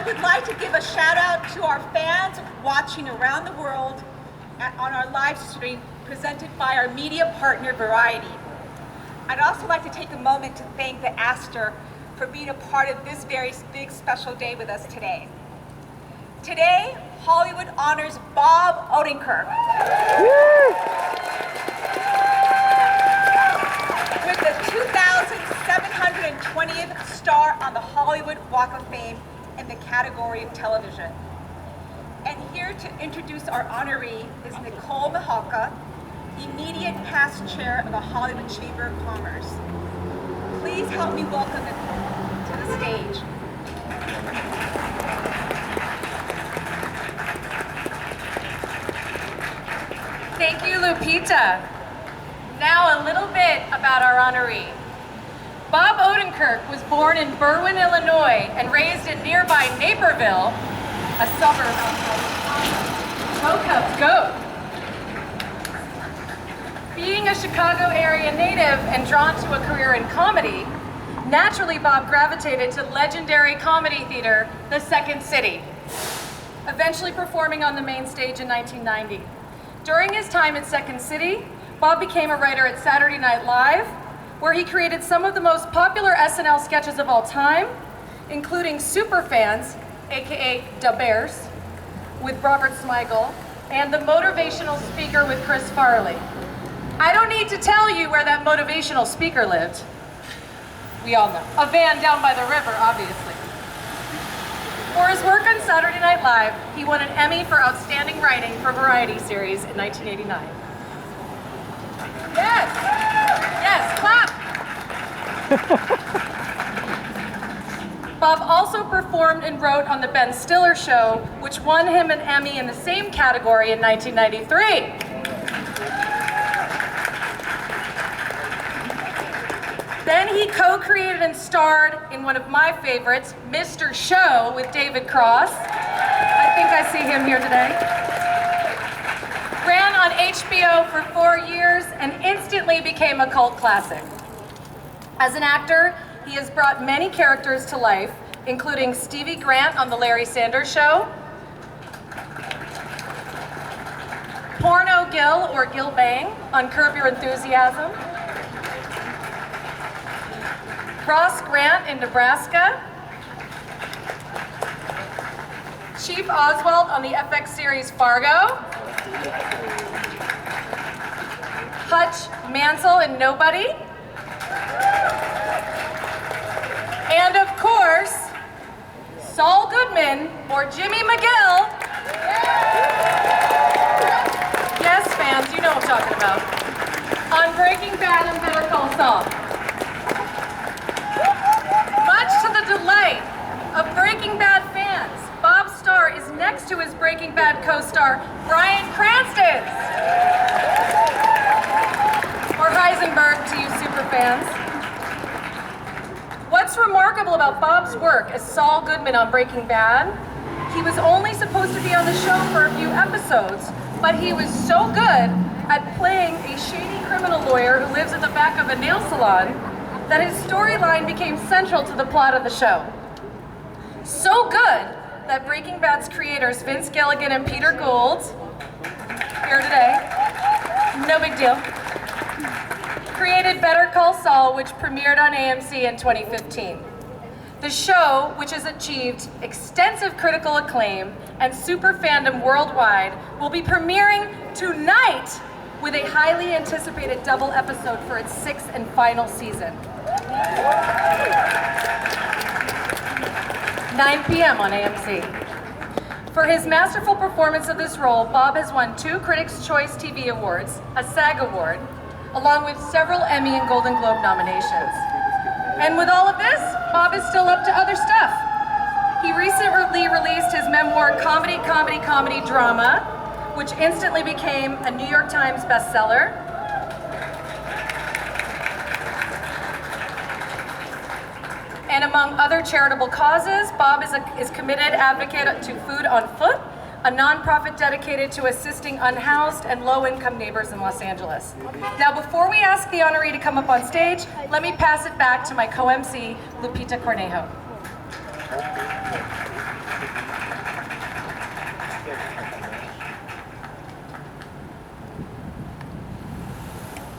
would like to give a shout out to our fans watching around the world on our live stream presented by our media partner, Variety. I'd also like to take a moment to thank the Astor for being a part of this very big special day with us today. Today, Hollywood honors Bob Odenkirk with the 2,720th star on the Hollywood Walk of Fame in the category of television. And here to introduce our honoree is Nicole Mihalka, immediate past chair of the Hollywood Chamber of Commerce. Please help me welcome Nicole to the stage. Thank you, Lupita. Now a little bit about our honoree. Bob Odenkirk was born in Berwyn, Illinois, and raised in nearby Naperville, a suburb of Go Cubs, go! Being a Chicago area native and drawn to a career in comedy, naturally Bob gravitated to legendary comedy theater, the Second City, eventually performing on the main stage in 1990. During his time at Second City, Bob became a writer at Saturday Night Live, where he created some of the most popular SNL sketches of all time, including Superfans, aka Da Bears, with Robert Smigel, and The Motivational Speaker with Chris Farley. I don't need to tell you where that motivational speaker lived. We all know. A van down by the river, obviously. For his work on Saturday Night Live, he won an Emmy for Outstanding Writing for Variety series in 1989. Yes! Yes, clap! Bob also performed and wrote on The Ben Stiller Show, which won him an Emmy in the same category in 1993. Then he co-created and starred in one of my favorites, Mr. Show, with David Cross. I think I see him here today. Ran on HBO for 4 years and instantly became a cult classic. As an actor, he has brought many characters to life, including Stevie Grant on The Larry Sanders Show, Porno Gil or Gil Bang on Curb Your Enthusiasm, Ross Grant in Nebraska, Chief Oswald on the FX series Fargo, Hutch Mansell in Nobody, and of course, Saul Goodman or Jimmy McGill. Yes, fans, you know what I'm talking about. On Breaking Bad and Better Call Saul. Much to the delight of Breaking Bad fans, Bob Starr is next to his Breaking Bad co-star, Bryan Cranston. Or Heisenberg to you super fans. What's remarkable about Bob's work as Saul Goodman on Breaking Bad, he was only supposed to be on the show for a few episodes, but he was so good at playing a shady criminal lawyer who lives at the back of a nail salon that his storyline became central to the plot of the show. So good that Breaking Bad's creators Vince Gilligan and Peter Gould, here today, no big deal, created Better Call Saul, which premiered on AMC in 2015. The show, which has achieved extensive critical acclaim and super fandom worldwide, will be premiering tonight with a highly anticipated double episode for its 6th and final season. 9 p.m. on AMC. For his masterful performance of this role, Bob has won 2 Critics' Choice TV Awards, a SAG Award, along with several Emmy and Golden Globe nominations. And with all of this, Bob is still up to other stuff. He recently released his memoir, Comedy, Comedy, Comedy, Drama, which instantly became a New York Times bestseller. And among other charitable causes, Bob is committed advocate to Food on Foot, a nonprofit dedicated to assisting unhoused and low-income neighbors in Los Angeles. Now, before we ask the honoree to come up on stage, let me pass it back to my co-MC, Lupita Cornejo.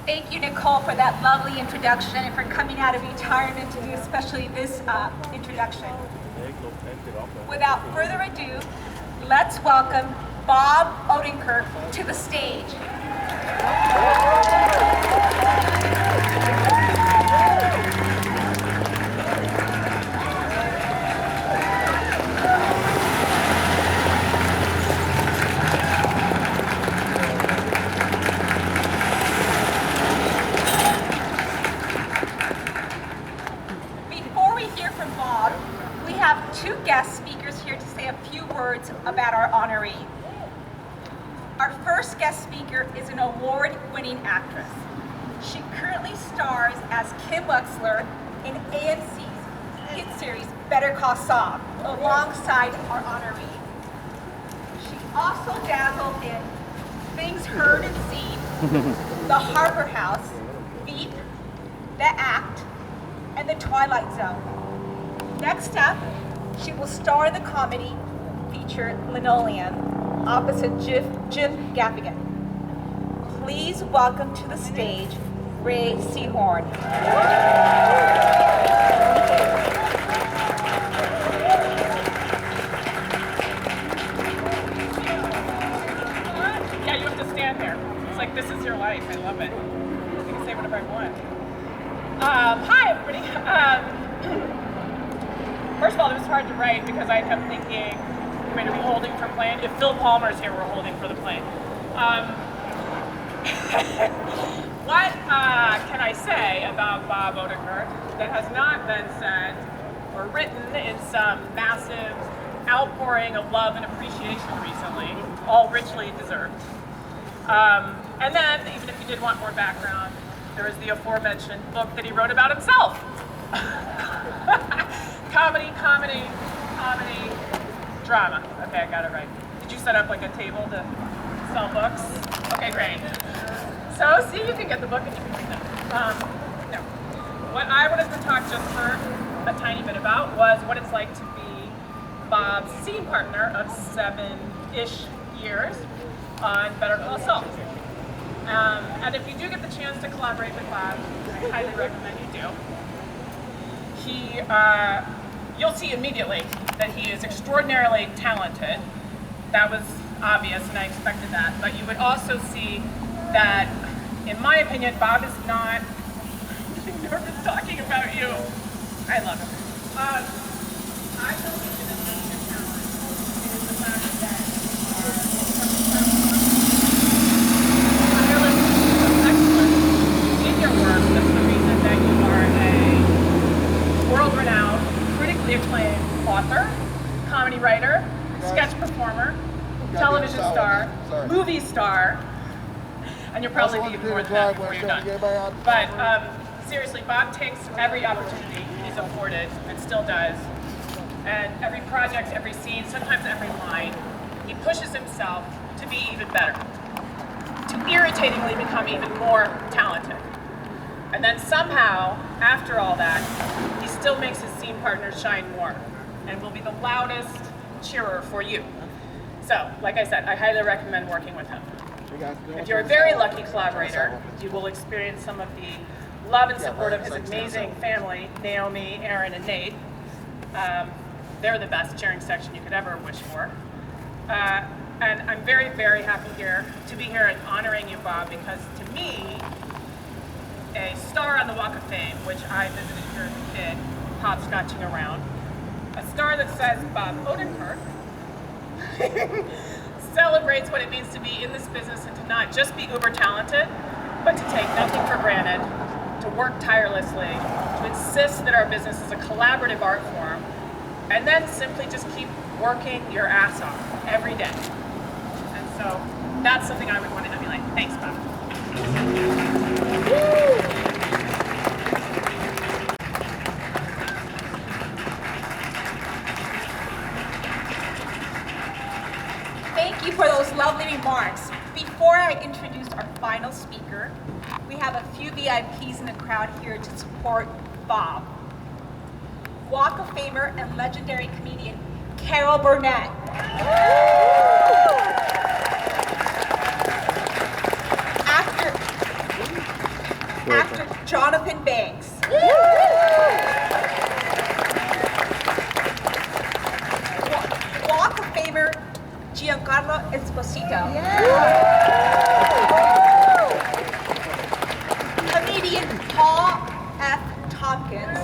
Thank you, Nicole, for that lovely introduction and for coming out of retirement to do especially this introduction. Without further ado, let's welcome Bob Odenkirk to the stage. Before we hear from Bob, we have two guest speakers here to say a few words about our honoree. Our first guest speaker is an award-winning actress. She currently stars as Kim Wexler in AMC's hit series Better Call Saul, alongside our honoree. She also dabbled in Things Heard and Seen, The Harbor House, Veep, The Act, and The Twilight Zone. Next up, she will star in the comedy feature Linoleum, opposite Jim Gaffigan. Please welcome to the stage Ray Seahorn. Yeah, you have to stand there. It's like, this is your life. I love it. You can say whatever I want. Hi, everybody. First of all, it was hard to write because I kept thinking, we're going to be holding for plane. If Phil Palmer's here, we're holding for the plane. What can I say about Bob Odenkirk that has not been said or written in some massive outpouring of love and appreciation recently, all richly deserved? And then, even if you did want more background, there is the aforementioned book that he wrote about himself. Comedy, drama. Okay, I got it right. Did you set up like a table to sell books? Okay, great. So, see, you can get the book and you can read them. No. What I wanted to talk just for a tiny bit about was what it's like to be Bob's scene partner of 7-ish years on Better Call Saul. And if you do get the chance to collaborate with Bob, I highly recommend you do. You'll see immediately that he is extraordinarily talented. That was obvious, and I expected that. But you would also see that, in my opinion, Bob is not. I'm nervous talking about you. I love him. I believe in the major talent is the fact that you are excellent in your work. That's the reason that you are a world-renowned, critically acclaimed author, comedy writer, sketch performer, television star, movie star, and you'll probably be even more than that before you're done. But seriously, Bob takes every opportunity he's afforded and still does, and every project, every scene, sometimes every line, he pushes himself to be even better, to irritatingly become even more talented. And then somehow, after all that, he still makes his scene partners shine more and will be the loudest cheerer for you. So, like I said, I highly recommend working with him. If you're a very lucky collaborator, you will experience some of the love and support of his amazing family, Naomi, Aaron, and Nate. They're the best cheering section you could ever wish for. And I'm very, very happy to be here and honoring you, Bob, because to me, a star on the Walk of Fame, which I visited here as a kid, hopscotching around, a star that says Bob Odenkirk, celebrates what it means to be in this business and to not just be uber talented, but to take nothing for granted, to work tirelessly, to insist that our business is a collaborative art form, and then simply just keep working your ass off every day. And so that's something I would want to emulate. Thanks, Bob. Thank you for those lovely remarks. Before I introduce our final speaker, we have a few VIPs in the crowd here to support Bob. Walk of Famer and legendary comedian Carol Burnett. Jonathan Banks. Walk of Famer, Giancarlo Esposito. Comedian Paul F. Tompkins.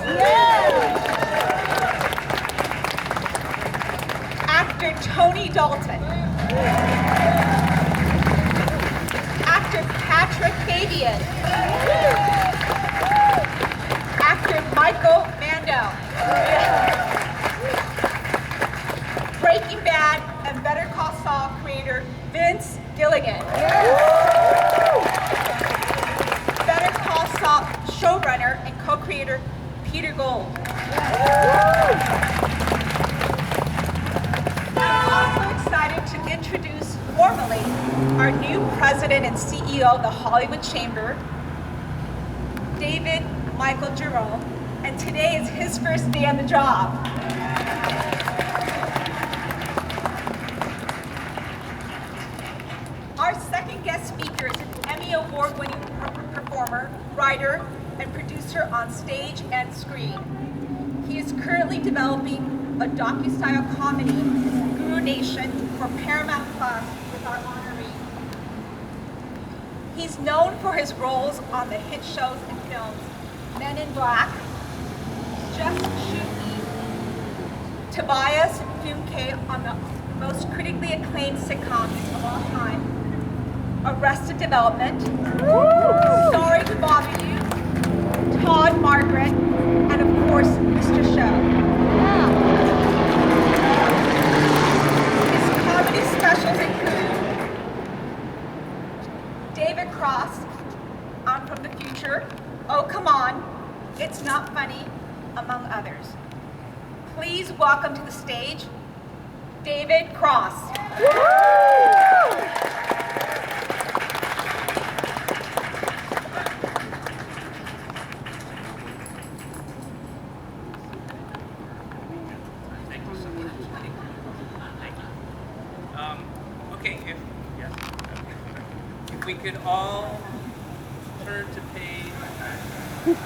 Actor Tony Dalton. Actor Patrick Fabian. Actor Michael Mando. Breaking Bad and Better Call Saul creator Vince Gilligan. Better Call Saul showrunner and co-creator Peter Gould. I'm also excited to introduce formally our new president and CEO of the Hollywood Chamber, David Michael Jerome, and today is his first day on the job. Our second guest speaker is an Emmy Award-winning performer, writer, and producer on stage and screen. He is currently developing a docu-style comedy, Guru Nation, for Paramount Plus with our honoree. He's known for his roles on the hit shows and films Men in Black, Just Shoot Me, Tobias Funke on the most critically acclaimed sitcoms of all time, Arrested Development, Sorry to Bother You, Todd Margaret, and of course, Mr. Show. His comedy specials include David Cross, I'm from the Future, Oh Come On, It's Not Funny, among others. Please welcome to the stage, David Cross. If we could all turn to page 34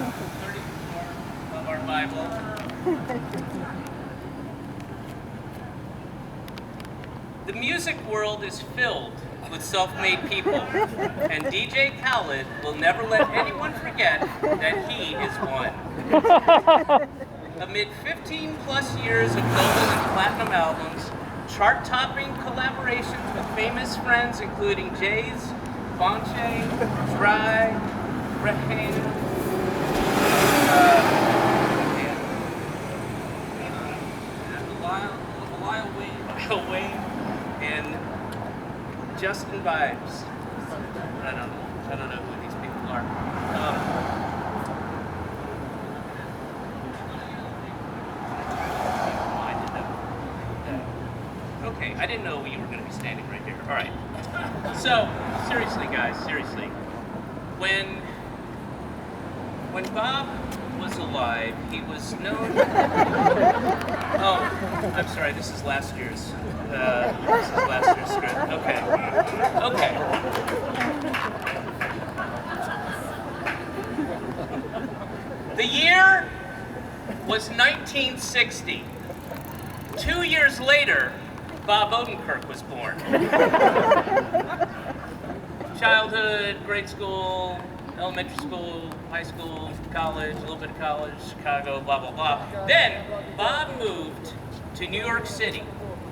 of our Bible. The music world is filled with self-made people, and DJ Khaled will never let anyone forget that he is one. Amid 15 plus years of gold and platinum albums, chart-topping collaborations with famous friends including Jay's, Bonche, Dry, Rehan, Lyle Wayne, and Justin Vibes. I don't know who these people are. Okay, I didn't know you were going to be standing right here. All right. So, seriously, guys, seriously. When Bob was alive, he was known. Oh, I'm sorry. This is last year's. Script. Okay. The year was 1960. 2 years later, Bob Odenkirk was born. Childhood, grade school, elementary school, high school, college, a little bit of college, Chicago, blah, blah, blah. Then, Bob moved to New York City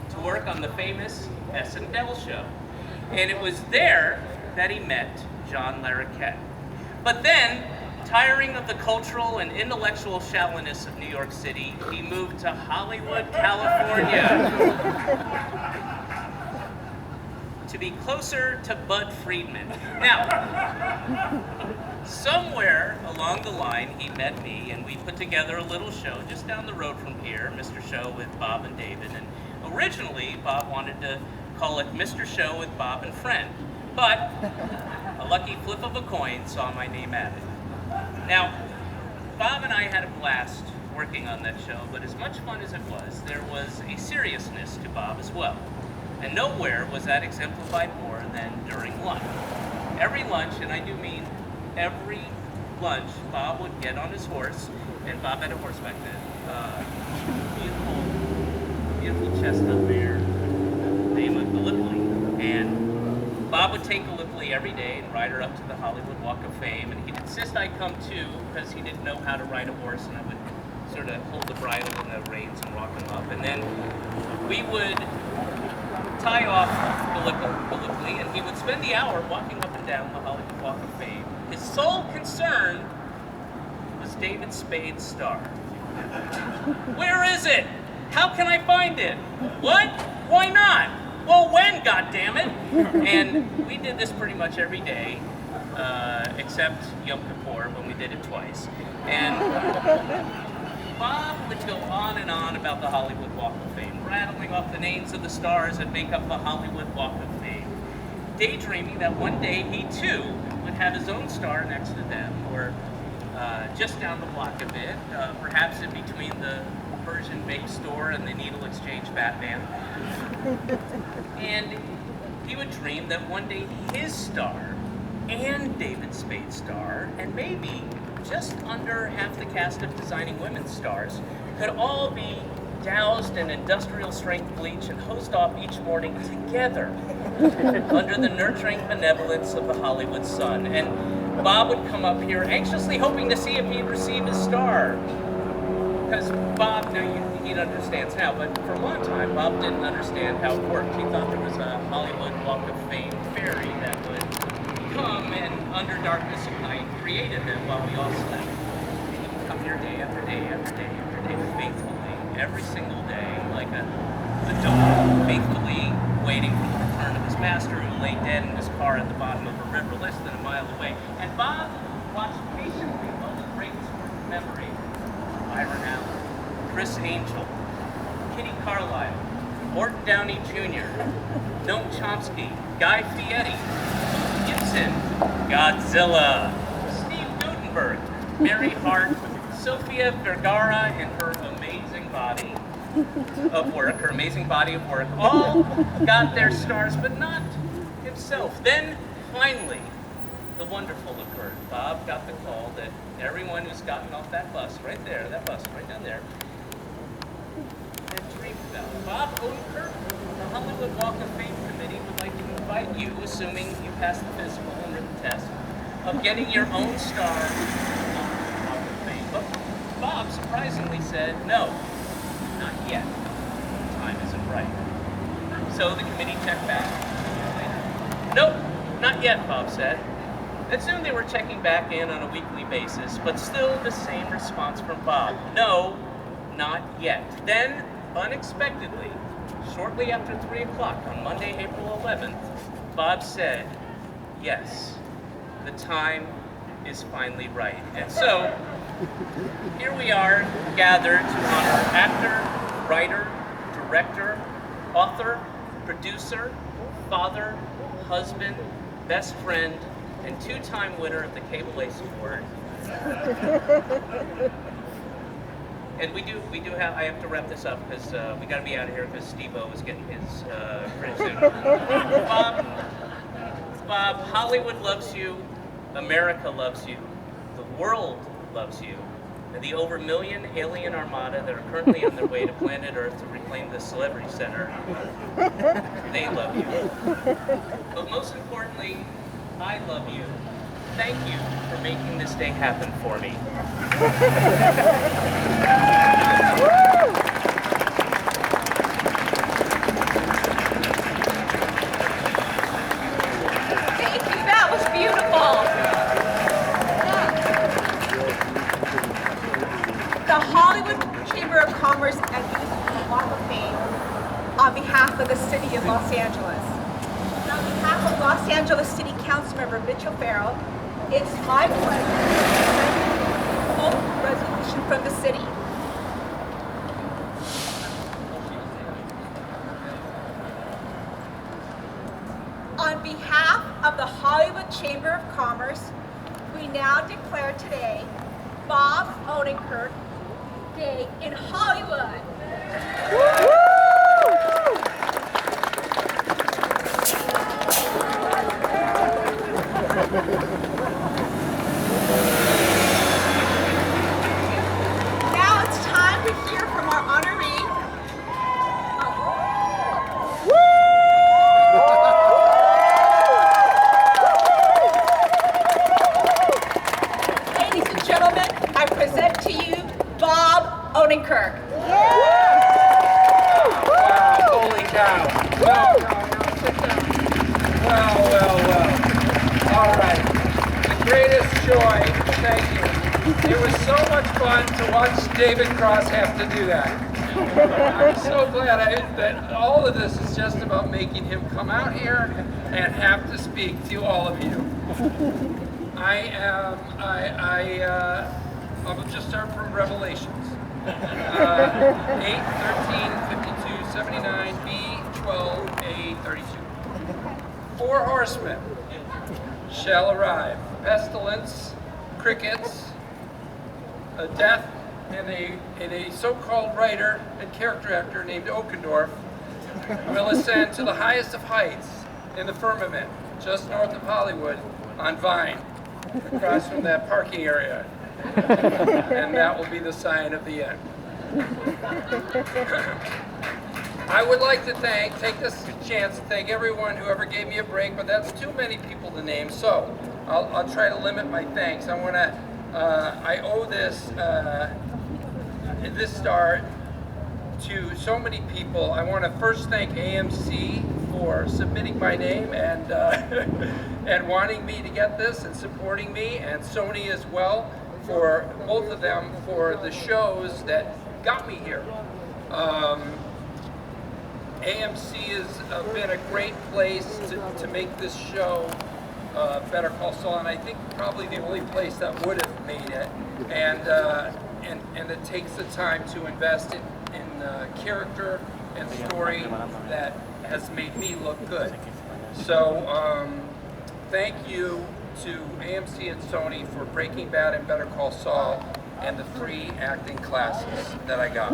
to work on the famous S&L show. And it was there that he met John Larroquette. But then, tiring of the cultural and intellectual shallowness of New York City, he moved to Hollywood, California, to be closer to Bud Friedman. Now, somewhere along the line, he met me, and we put together a little show just down the road from here, Mr. Show with Bob and David. And originally, Bob wanted to call it Mr. Show with Bob and Friend, but a lucky flip of a coin saw my name added. Now, Bob and I had a blast working on that show, but as much fun as it was, there was a seriousness to Bob as well. And nowhere was that exemplified more than during lunch. Every lunch, and I do mean every lunch, Bob would get on his horse, and Bob had a horse back then. Beautiful chestnut mare, name of Gallipoli. And Bob would take Gallipoli every day and ride her up to the Hollywood Walk of Fame. And he'd insist I come too, because he didn't know how to ride a horse, and I would sort of hold the bridle and the reins and walk him up. And then we would tie off Gallipoli, and he would spend the hour walking up and down the Hollywood Walk of Fame. His sole concern was David Spade's star. Where is it? How can I find it? What? Why not? Well, when, goddammit? And we did this pretty much every day, except Yom Kippur, when we did it twice. And Bob would go on and on about the Hollywood Walk of Fame, rattling off the names of the stars that make up the Hollywood Walk of Fame, daydreaming that one day he too would have his own star next to them, or just down the block a bit, perhaps in between the Persian vape store and the needle exchange Batman. And he would dream that one day his star and David Spade's star, and maybe just under half the cast of Designing Women's Stars, could all be doused in industrial strength bleach and hosed off each morning together under the nurturing benevolence of the Hollywood sun. And Bob would come up here anxiously hoping to see if he'd receive his star. Because Bob, now he understands now, but for a long time, Bob didn't understand how it worked. He thought there was a Hollywood Walk of Fame fairy that would come and, under darkness of night, created him while we all slept. He would come here day after day after day after day, faithfully, every single day, like a dog, faithfully waiting for the return of his master, who lay dead in his car at the bottom of a river less than a mile away. And Bob watched patiently while the greatest work of memory, Byron Allen, Chris Angel, Kitty Carlisle, Morton Downey Jr., Noam Chomsky, Guy Fieri, Gibson, Godzilla, Steve Guttenberg, Mary Hart, Sofia Vergara, and her amazing body of work, all got their stars, but not himself. Then, finally, the wonderful occurred. Bob got the call that everyone who's gotten off that bus, right there, that bus right down there, had dreamed about. Bob Odenkirk, the Hollywood Walk of Fame Committee, would like to invite you, assuming you pass the physical and written test, of getting your own star on the Walk of Fame. But Bob surprisingly said, no, not yet. Time isn't right. So the committee checked back later. Nope, not yet, Bob said. And soon they were checking back in on a weekly basis, but still the same response from Bob. No, not yet. Then, unexpectedly, shortly after 3 o'clock on Monday, April 11th, Bob said, yes, the time is finally right. And so, here we are gathered to honor actor, writer, director, author, producer, father, husband, best friend, and two-time winner of the Cable Ace Award. And we do have, I have to wrap this up because we got to be out of here because Steve-O is getting his pretty soon. Bob, Hollywood loves you, America loves you, the world loves you, and the over 1 million alien armada that are currently on their way to planet Earth to reclaim the Celebrity Center, they love you. But most importantly, I love you. Thank you for making this day happen for me. Thank you, that was beautiful. The Hollywood Chamber of Commerce and Youth Walk of Fame on behalf of the City of Los Angeles. And on behalf of Los Angeles City Councilmember Mitchell Farrell, it's my pleasure to present a full resolution from the city. On behalf of the Hollywood Chamber of Commerce, we now declare today Bob Odenkirk Day in Hollywood. now. Now sit down. Well. All right. The greatest joy, thank you. It was so much fun to watch David Cross have to do that. I'm so glad that all of this is just about making him come out here and have to speak to all of you. I'll just start from Revelations. 8, 13, 52, 79, B, 12, A, 32. 4 horsemen shall arrive: pestilence, crickets, a death, and a so-called writer and character actor named Ockendorf will ascend to the highest of heights in the firmament, just north of Hollywood, on Vine, across from that parking area. And that will be the sign of the end. I would like to take this chance to thank everyone who ever gave me a break, but that's too many people to name, so I'll try to limit my thanks. I owe this star to so many people. I want to first thank AMC for submitting my name and and wanting me to get this and supporting me, and Sony as well, for both of them for the shows that got me here. AMC has been a great place to make this show, Better Call Saul, and I think probably the only place that would have made it. And it takes the time to invest in character and story that has made me look good. So thank you to AMC and Sony for Breaking Bad and Better Call Saul and the free acting classes that I got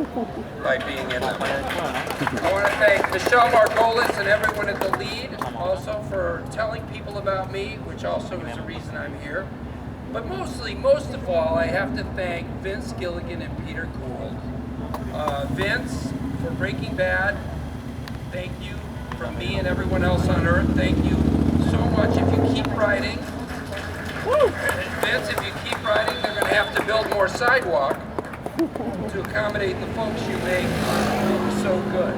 by being in them. I want to thank Michelle Margolis and everyone at the lead also for telling people about me, which also is the reason I'm here. But most of all, I have to thank Vince Gilligan and Peter Gould. Vince, for Breaking Bad, thank you from me and everyone else on Earth. Thank you so much. If you keep writing, Vince, if you keep writing, they're going to have to build more sidewalk to accommodate the folks you make so good.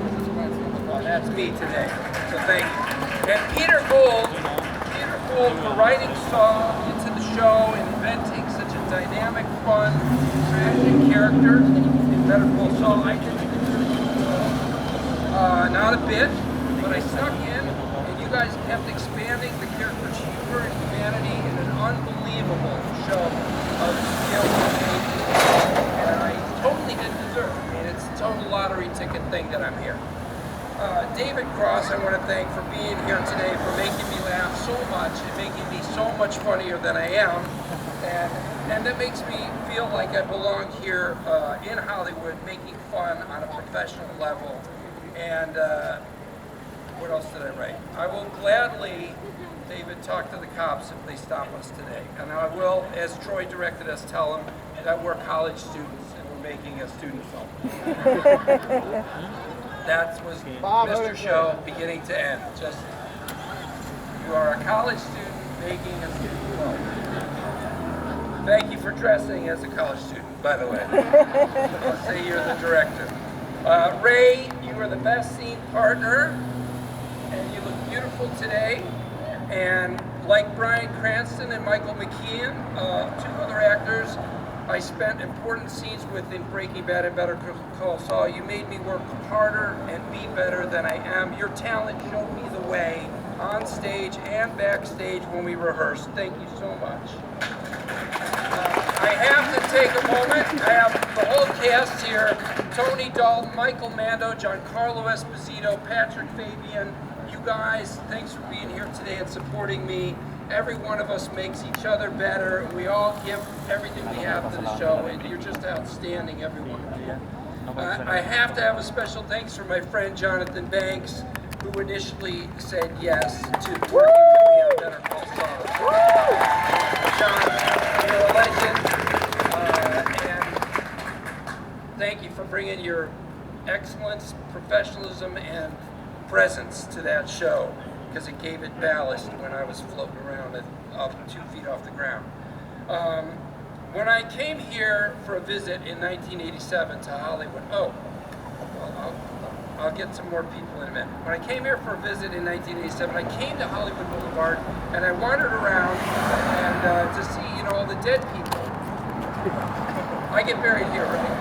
That's me today, so thank you. And Peter Gould for writing Saul into the show and inventing such a dynamic, fun, tragic character in Better Call Saul. I didn't not a bit, but I snuck in, and you guys kept expanding the character's humor and humanity in an unbelievable show of skill and I totally didn't deserve it. I mean, it's a total lottery ticket thing that I'm here. David Cross, I want to thank for being here today, for making me laugh so much and making me so much funnier than I am. And that makes me feel like I belong here in Hollywood, making fun on a professional level. And what else did I write? I will gladly, David, talk to the cops if they stop us today. And I will, as Troy directed us, tell them that we're college students and we're making a student film. That was Bob Mr. Odenkirk. Show, beginning to end. Just, you are a college student making a student film. Thank you for dressing as a college student, by the way. I'll say you're the director. Ray, you are the best scene partner, and you look beautiful today. And like Bryan Cranston and Michael McKean, 2 other actors I spent important scenes with in Breaking Bad and Better Call Saul. You made me work harder and be better than I am. Your talent showed me the way on stage and backstage when we rehearsed. Thank you so much. I have to take a moment. I have the whole cast here: Tony Dalton, Michael Mando, Giancarlo Esposito, Patrick Fabian. You guys, thanks for being here today and supporting me. Every one of us makes each other better. We all give everything we have to the show, and you're just outstanding, every one of you. I have to have a special thanks for my friend Jonathan Banks, who initially said yes to working with me on Better Call Saul. John, you're a legend, and thank you for bringing your excellence, professionalism, and presence to that show, because it gave it ballast when I was floating around up 2 feet off the ground. When I came here for a visit in 1987 to Hollywood, I'll get some more people in a minute. When I came here for a visit in 1987, I came to Hollywood Boulevard and I wandered around and to see, you know, all the dead people. I get buried here, right?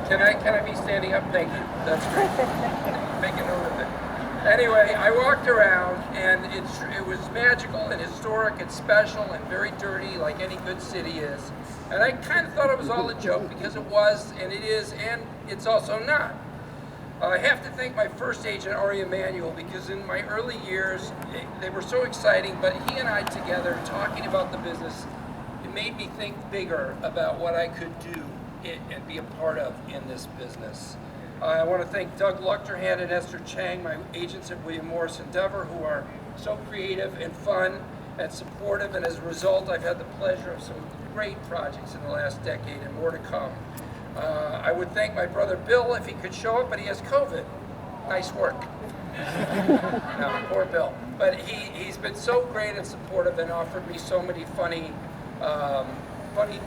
Can I be standing up? Thank you. That's great. Make a note of it. Anyway, I walked around and it was magical and historic and special and very dirty, like any good city is. And I kind of thought it was all a joke because it was, and it is, and it's also not. I have to thank my first agent, Ari Emanuel, because in my early years, they were so exciting, but he and I together, talking about the business, it made me think bigger about what I could do and be a part of in this business. I want to thank Doug Luchterhand and Esther Chang, my agents at William Morris Endeavor, who are so creative and fun and supportive, and as a result, I've had the pleasure of some great projects in the last decade and more to come. I would thank my brother Bill if he could show up, but he has COVID. Nice work. No, poor Bill. But he's been so great and supportive and offered me so many funny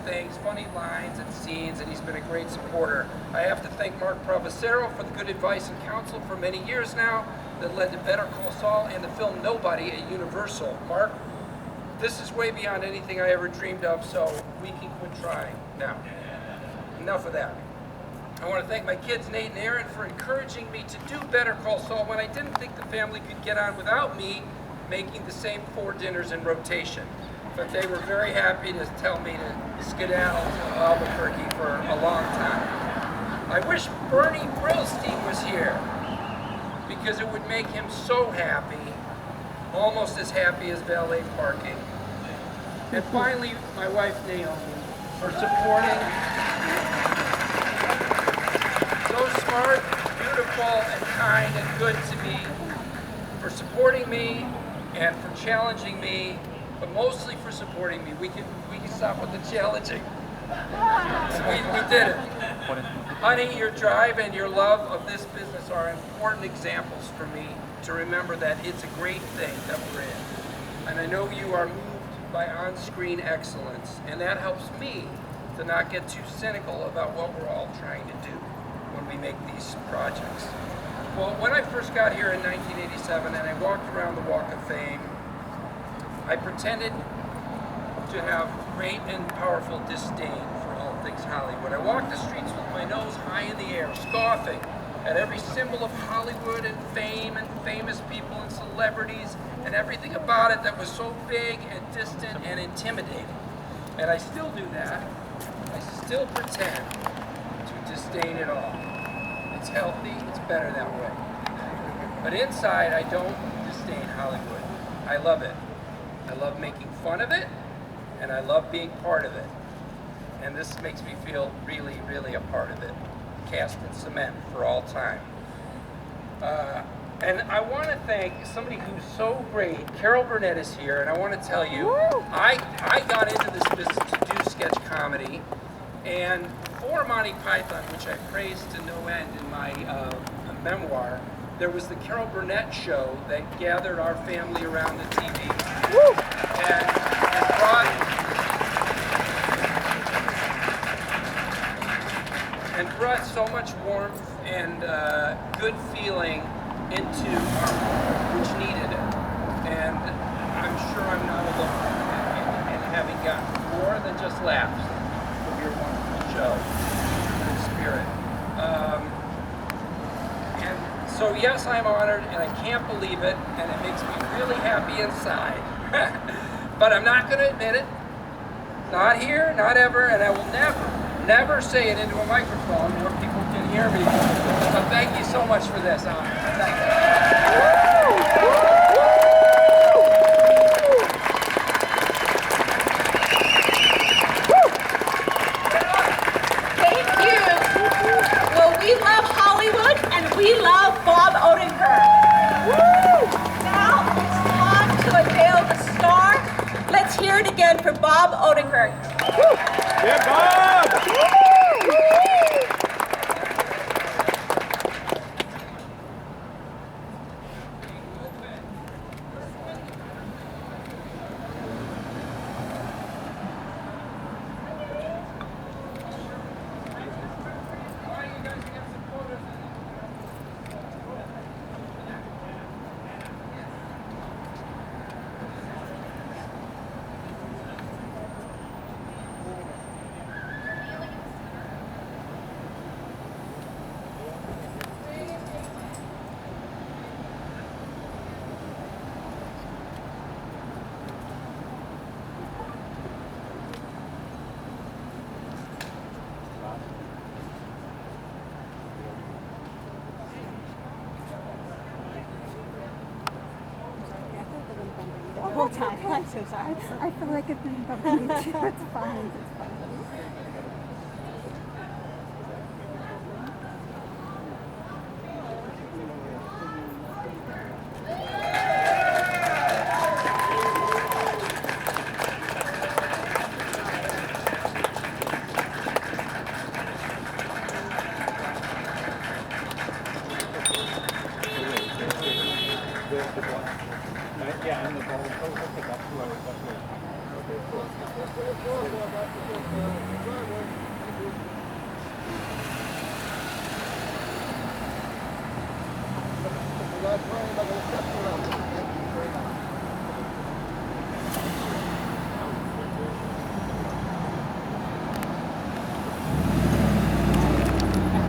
things, funny lines and scenes, and he's been a great supporter. I have to thank Mark Provocero for the good advice and counsel for many years now that led to Better Call Saul and the film Nobody at Universal. Mark, this is way beyond anything I ever dreamed of, so we can quit trying now. Enough of that. I want to thank my kids, Nate and Aaron, for encouraging me to do Better Call Saul when I didn't think the family could get on without me making the same 4 dinners in rotation. But they were very happy to tell me to skedaddle to Albuquerque for a long time. I wish Bernie Brillstein was here because it would make him so happy, almost as happy as valet parking. And finally, my wife Naomi, for supporting, so smart, beautiful, and kind and good to me, for supporting me and for challenging me, but mostly for supporting me. We can stop with the challenging. We did it. Honey, your drive and your love of this business are important examples for me to remember that it's a great thing that we're in. And I know you are moved by on-screen excellence, and that helps me to not get too cynical about what we're all trying to do when we make these projects. Well, when I first got here in 1987 and I walked around the Walk of Fame, I pretended to have great and powerful disdain for all things Hollywood. I walked the streets with my nose high in the air, scoffing at every symbol of Hollywood and fame and famous people and celebrities and everything about it that was so big and distant and intimidating. And I still do that. I still pretend to disdain it all. It's healthy, it's better that way. But inside, I don't disdain Hollywood. I love it. I love making fun of it, and I love being part of it. And this makes me feel really, really a part of it. Cast in cement for all time. And I want to thank somebody who's so great. Carol Burnett is here, and I want to tell you, I got into this business to do sketch comedy, and before Monty Python, which I praised to no end in my memoir, there was the Carol Burnett show that gathered our family around the TV and brought so much warmth and good feeling into our home, which needed it. And I'm sure I'm not alone in having gotten more than just laughs from your wonderful show and spirit. And so yes, I'm honored, and I can't believe it, and it makes me really happy inside. But I'm not going to admit it. Not here, not ever, and I will never say it into a microphone where people can hear me. So thank you so much for this honor. Thank you. We love Hollywood and we love Bob Odenkirk. Now it's time to unveil the star. Let's hear it again for Bob Odenkirk. Yeah, Bob! time. I'm so sorry. I feel like it's been bumping me too. It's fine. It's fine. Yeah, and the ball. Okay, that's whoever. That's